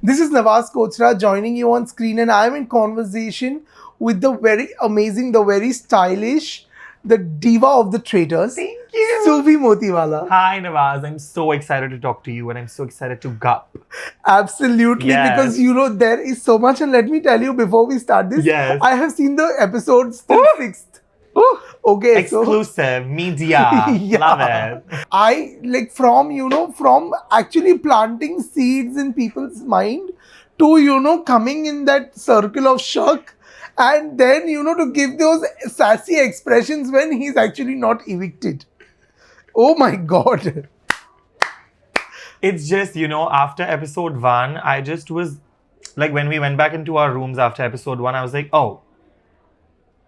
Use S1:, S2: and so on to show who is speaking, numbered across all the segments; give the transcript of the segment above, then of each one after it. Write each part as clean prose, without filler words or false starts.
S1: This is Nawaz Kochra joining you on screen, and I'm in conversation with the very amazing, the very stylish, the diva of the Traitors,
S2: Thank you.
S1: Sufi Motiwala.
S2: Hi Nawaz, I'm so excited to talk to you and I'm so excited to gup.
S1: Absolutely,
S2: Yes.
S1: because there is so much, and let me tell you before we start this,
S2: Yes.
S1: I have seen the episodes till
S2: Ooh.
S1: 6th.
S2: Ooh.
S1: Okay,
S2: Exclusive, media,
S1: Yeah.
S2: love it.
S1: I like from actually planting seeds in people's mind to coming in that circle of shock, and then to give those sassy expressions when he's actually not evicted. Oh my god.
S2: It's just, after episode 1, I just was like, when we went back into our rooms after episode 1, I was like, oh,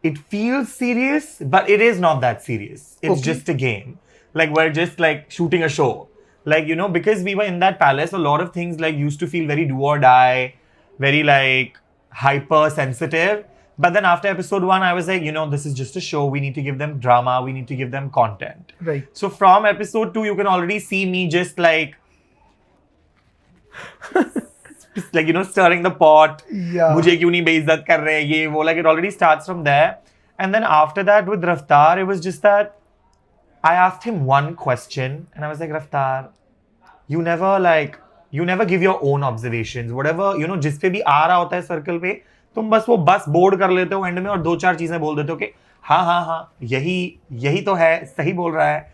S2: it feels serious, but it is not that serious. It's
S1: Okay.
S2: just a game. Like, we're just like shooting a show. Like, because we were in that palace, a lot of things like used to feel very do or die, very like hypersensitive. But then after episode 1, I was like, this is just a show. We need to give them drama. We need to give them content.
S1: Right.
S2: So from episode 2, you can already see me just like, stirring the pot.
S1: Yeah.
S2: मुझे क्यों नहीं बेइज्जत कर रहे ये वो, like it already starts from there. And then after that with Raftar, it was just that I asked him one question and I was like, Raftar, you never give your own observations. Whatever, जिस पे भी आ रहा होता है circle पे, तुम बस board कर लेते हो एंड में और 2-4 चीजें बोल देते हो कि हाँ यही तो है, सही बोल रहा है.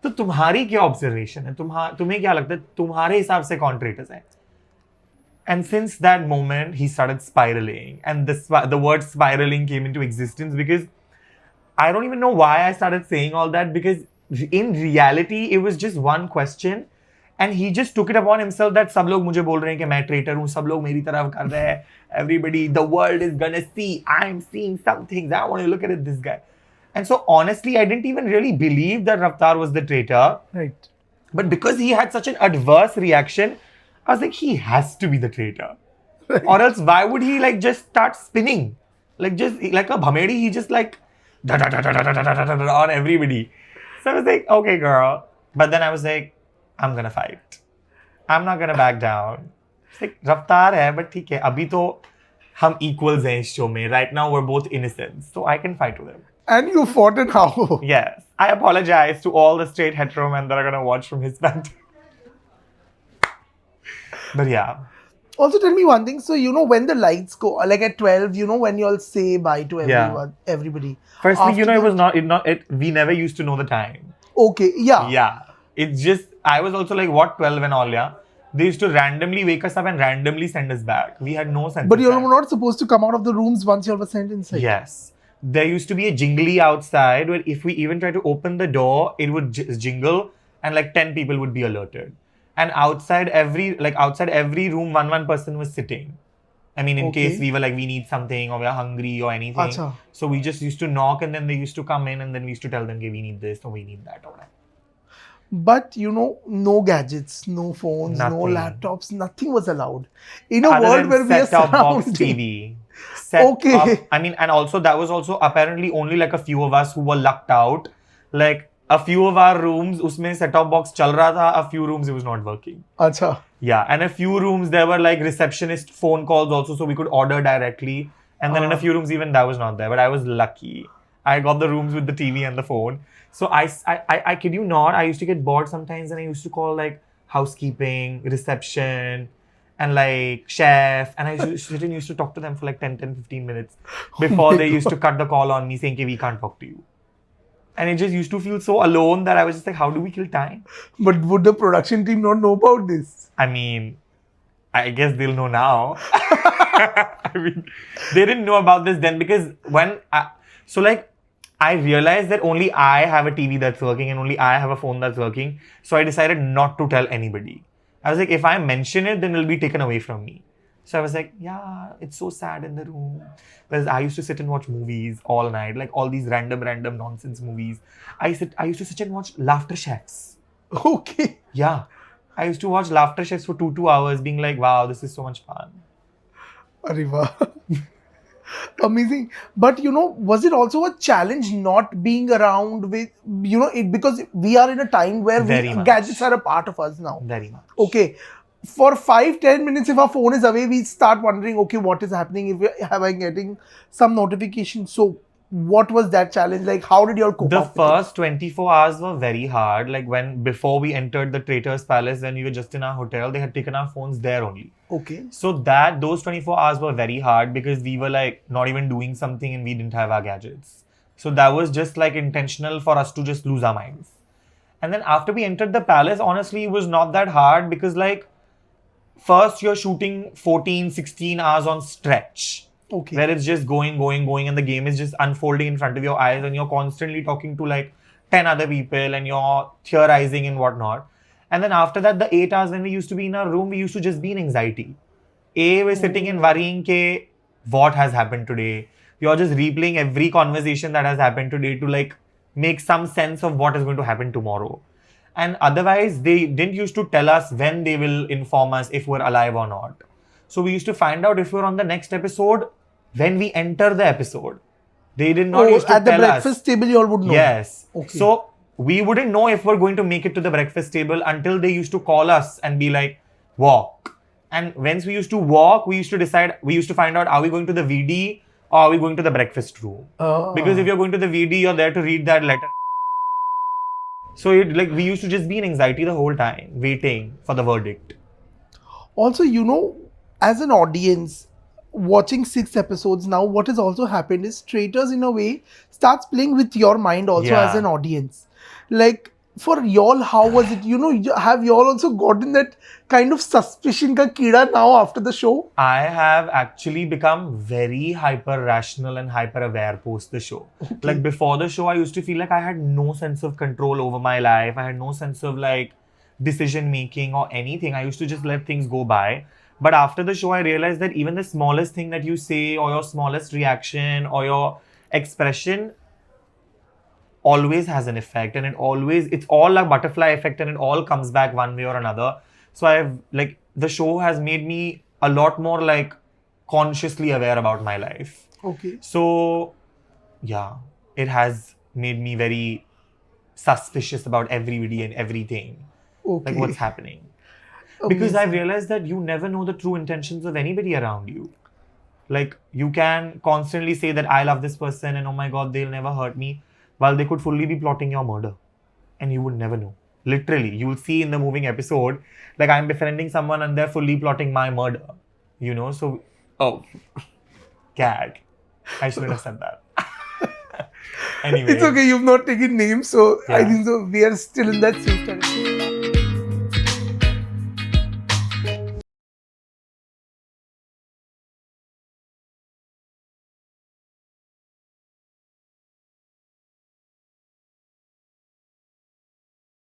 S2: तो तुम्हारी क्या ऑब्जर्वेशन है? तुम्हें क्या लगता है तुम्हारे हिसाब से कौन ट्रेटर्स है? And since that moment, he started spiraling. And the word spiraling came into existence because I don't even know why I started saying all that, because in reality, it was just one question. And he just took it upon himself that सब लोग मुझे बोल रहे हैं कि मैं traitor हूँ, सब लोग मेरी तरफ कर रहे हैं. Everybody, the world is gonna see. I'm seeing some things. I want to look at it, this guy. And so honestly, I didn't even really believe that Raftar was the traitor.
S1: Right.
S2: But because he had such an adverse reaction, I was like, he has to be the traitor.
S1: Right.
S2: Or else why would he like just start spinning? Like just like a bhamedi, he just like on everybody. So I was like, okay girl. But then I was like, I'm gonna fight. I'm not gonna back down. It's like, Raftar hai, but theek hai. Abhi to hum equals hain is show mein. Right now we're both innocent. So I can fight with him.
S1: And you fought it how?
S2: Yes. I apologize to all the straight hetero men that are gonna watch from his banter. But yeah.
S1: Also, tell me one thing. So, when the lights go, like at 12, when you all say bye to everybody.
S2: Firstly,
S1: After
S2: we never used to know the time.
S1: Okay, yeah.
S2: Yeah. It's just, I was also like, what, 12 and all, yeah? They used to randomly wake us up and randomly send us back. We had no sense
S1: But
S2: of
S1: you all
S2: time.
S1: were not supposed to come out of the rooms once you all were sent inside.
S2: Yes. There used to be a jingly outside where if we even try to open the door, it would jingle and like 10 people would be alerted. And outside every room, one person was sitting. I mean, in case we were like, we need something or we are hungry or anything.
S1: Acha.
S2: So we just used to knock and then they used to come in and then we used to tell them, okay, we need this or we need that or whatever.
S1: But, no gadgets, no phones, no
S2: Nothing.
S1: laptops, nothing was allowed. In a
S2: Other
S1: world
S2: than
S1: where we are
S2: set-top box
S1: surrounded.
S2: TV.
S1: Okay.
S2: And also that was also apparently only like a few of us who were lucked out. Like a few of our rooms, usme set-top box chal raha tha, a few rooms it was not working.
S1: Acha.
S2: Yeah, and a few rooms there were like receptionist phone calls also, so we could order directly. And then in a few rooms even that was not there, but I was lucky. I got the rooms with the TV and the phone. So I kid you not, I used to get bored sometimes and I used to call like housekeeping, reception, and like chef, and I used to talk to them for like 10-15 minutes before they used to cut the call on me saying, okay, we can't talk to you. And it just used to feel so alone that I was just like, how do we kill time?
S1: But would the production team not know about this?
S2: I mean, I guess they'll know now. I mean, they didn't know about this then because I realized that only I have a TV that's working and only I have a phone that's working. So I decided not to tell anybody. I was like, if I mention it, then it'll be taken away from me. So I was like, yeah, it's so sad in the room. Whereas I used to sit and watch movies all night, like all these random nonsense movies. I used to sit and watch Laughter Chefs.
S1: Okay.
S2: Yeah. I used to watch Laughter Chefs for 2 hours being like, wow, this is so much fun.
S1: Arriva. Amazing. But was it also a challenge not being around with it, because we are in a time where
S2: Very much.
S1: gadgets are a part of us now.
S2: Very much.
S1: Okay. for 5-10 minutes, if our phone is away, we start wondering, okay, what is happening? Have I getting some notification? So what was that challenge like? How did you all cope
S2: The
S1: up with it?
S2: first 24 hours were very hard. Like before we entered the Traitors Palace, when we were just in our hotel, they had taken our phones there only.
S1: Okay.
S2: So those 24 hours were very hard because we were like not even doing something and we didn't have our gadgets. So that was just like intentional for us to just lose our minds. And then after we entered the palace, honestly, it was not that hard because like first you're shooting 14, 16 hours on stretch.
S1: Okay.
S2: Where it's just going, and the game is just unfolding in front of your eyes, and you're constantly talking to like 10 other people and you're theorizing and whatnot. And then after that, the 8 hours when we used to be in our room, we used to just be in anxiety. We're sitting and worrying ke, what has happened today. You're just replaying every conversation that has happened today to like make some sense of what is going to happen tomorrow. And otherwise, they didn't used to tell us when they will inform us if we're alive or not. So we used to find out if we're on the next episode when we enter the episode. They did not used to
S1: at the
S2: tell
S1: breakfast
S2: us.
S1: table, you all would know.
S2: Yes.
S1: Okay.
S2: So we wouldn't know if we're going to make it to the breakfast table until they used to call us and be like, walk. And once we used to walk, we used to find out, are we going to the VD or are we going to the breakfast room? Because if you're going to the VD, you're there to read that letter. So we used to just be in anxiety the whole time, waiting for the verdict.
S1: Also, as an audience, watching 6 episodes now, what has also happened is Traitors in a way starts playing with your mind also as an audience. Like for y'all, how was it? Have y'all also gotten that kind of suspicion ka kida now after the show?
S2: I have actually become very hyper rational and hyper aware post the show.
S1: Okay.
S2: Like before the show, I used to feel like I had no sense of control over my life. I had no sense of like decision making or anything. I used to just let things go by. But after the show, I realized that even the smallest thing that you say or your smallest reaction or your expression always has an effect, and it's all a butterfly effect, and it all comes back one way or another. So the show has made me a lot more like consciously aware about my life.
S1: Okay.
S2: So yeah, it has made me very suspicious about everybody and everything.
S1: Okay.
S2: Like what's happening. Because I've realized that you never know the true intentions of anybody around you. Like you can constantly say that I love this person and oh my god, they'll never hurt me, while they could fully be plotting your murder. And you would never know. Literally, you'll see in the moving episode, like I'm befriending someone and they're fully plotting my murder. So, gag. I shouldn't have said that. Anyway.
S1: It's okay, you've not taken names, so I
S2: Yeah.
S1: think so we are still in that safe territory.